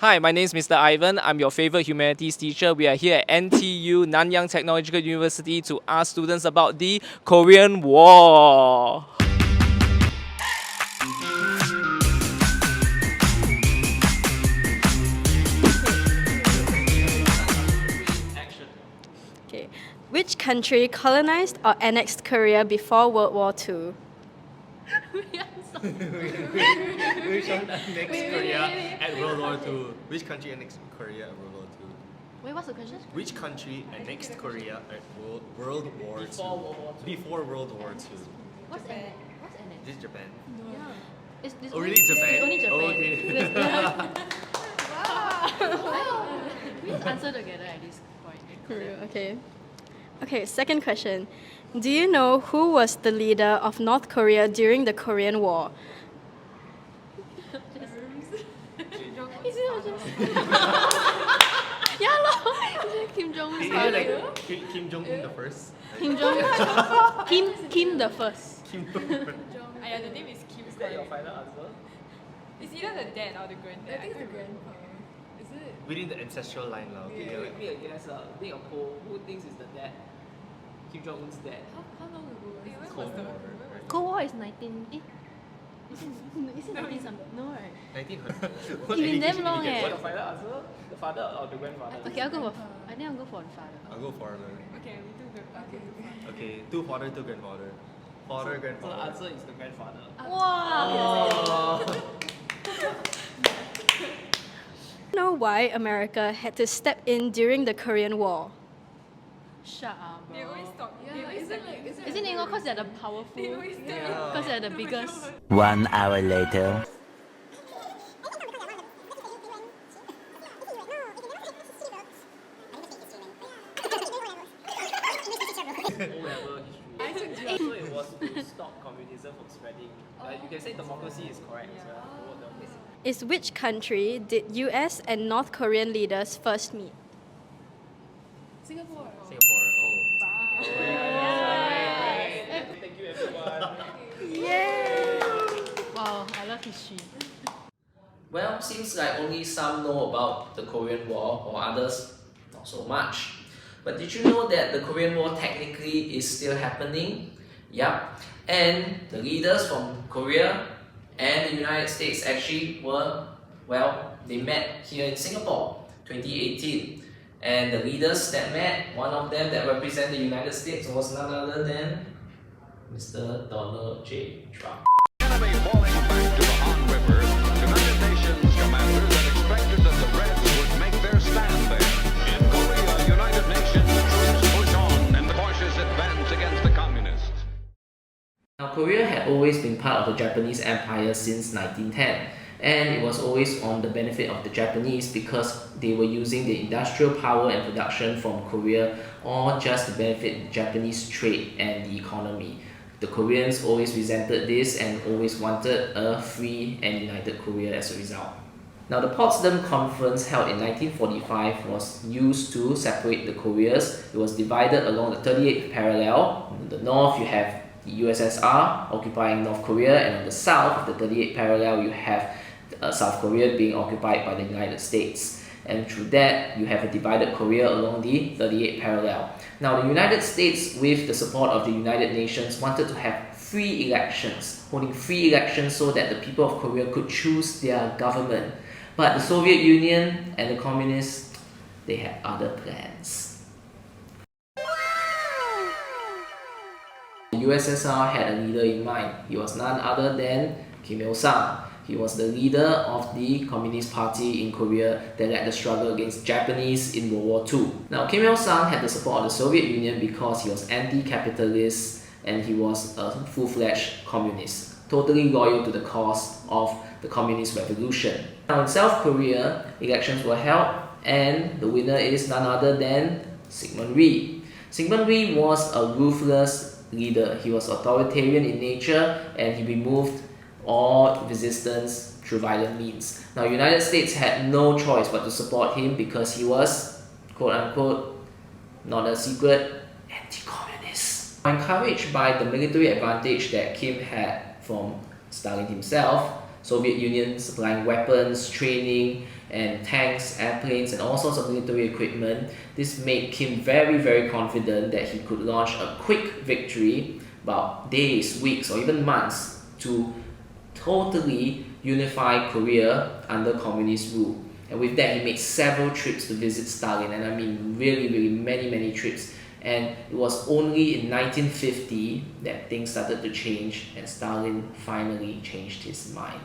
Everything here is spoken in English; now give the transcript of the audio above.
Hi, my name is Mr. Ivan. I'm your favorite humanities teacher. We are here at NTU, Nanyang Technological University, to ask students about the Korean War. Okay. Which country colonized or annexed Korea before World War II? Which one annexed Korea at World War II? Which country annexed Korea at World War II? Wait, what's the question? Which country annexed Korea at World War II? Before World War II. What's NX? What's NX? This is Japan. Yeah. It's Oh, really? Japan? It's only Japan. Oh, okay. Wow. We just answer together at this point. Okay. Okay, second question. Do you know who was the leader of North Korea during the Korean War? Is it not just... Yeah, lor. Kim Jong-un's Is it father. like Kim Jong-un the first? Kim Jong Kim the first. Kim Jong-un. The name is Kim. Is that your final answer? It's either the dad or the granddad. I think it's the grandpa. Is it? Within the ancestral line now. Okay, Okay, me a guess. Being a poll, who thinks is the dad? Kim Jong-un's dad. How long ago? When Cold was the War. Cold War is 19... Is it 19 something? No, right? 1900. It's been damn long, What's eh. your final answer? The father or the grandfather? Okay, I'll go for... I think I'll go for the father. I'll go father. Okay, we do the okay. Okay, two father, two grandfather. Father, So the grandfather. answer is the grandfather. Wow! Know why America had to step in during the Korean War? Shut up, bro. They always talk. Yeah, Isn't Isn't it because they're the powerful? They always tell you. Because they're the biggest. 1 hour later. O-level history. So it was to stop communism from spreading. You can say democracy is correct as well. Is which country did US and North Korean leaders first meet? Singapore. Singapore. Oh. Thank you everyone. Wow, I love history. Well, seems like only some know about the Korean War, or others not so much. But did you know that the Korean War technically is still happening? Yup. And the leaders from Korea and the United States actually were, well, they met here in Singapore, 2018. And the leaders that met, one of them that represented the United States was none other than Mr. Donald J. Trump. Enemy falling back to the Han River, United Nations commanders had expected that the Reds would make their stand there. In Korea, United Nations troops push on and cautious advance against the communists. Now, Korea had always been part of the Japanese Empire since 1910, and it was always on the benefit of the Japanese because they were using the industrial power and production from Korea all just to benefit the Japanese trade and the economy. The Koreans always resented this and always wanted a free and united Korea as a result. Now, the Potsdam Conference held in 1945 was used to separate the Koreas. It was divided along the 38th parallel. In the north, you have the USSR occupying North Korea, and on the south, the 38th parallel, you have South Korea being occupied by the United States. And through that, you have a divided Korea along the 38th parallel. Now, the United States, with the support of the United Nations, wanted to have free elections, holding free elections so that the people of Korea could choose their government. But the Soviet Union and the communists, they had other plans. The USSR had a leader in mind. He was none other than Kim Il-sung. He was the leader of the Communist Party in Korea that led the struggle against Japanese in World War II. Now, Kim Il-sung had the support of the Soviet Union because he was anti-capitalist and he was a full-fledged communist, totally loyal to the cause of the Communist Revolution. Now, in South Korea, elections were held and the winner is none other than Syngman Rhee. Syngman Rhee was a ruthless leader. He was authoritarian in nature and he removed all resistance through violent means. Now, United States had no choice but to support him because he was, quote-unquote, not a secret, anti-communist. Encouraged by the military advantage that Kim had from Stalin himself, Soviet Union supplying weapons, training, and tanks, airplanes, and all sorts of military equipment. This made Kim very, very confident that he could launch a quick victory, about days, weeks, or even months, to totally unify Korea under communist rule. And with that, he made several trips to visit Stalin, and I mean really, really many trips. And it was only in 1950 that things started to change and Stalin finally changed his mind.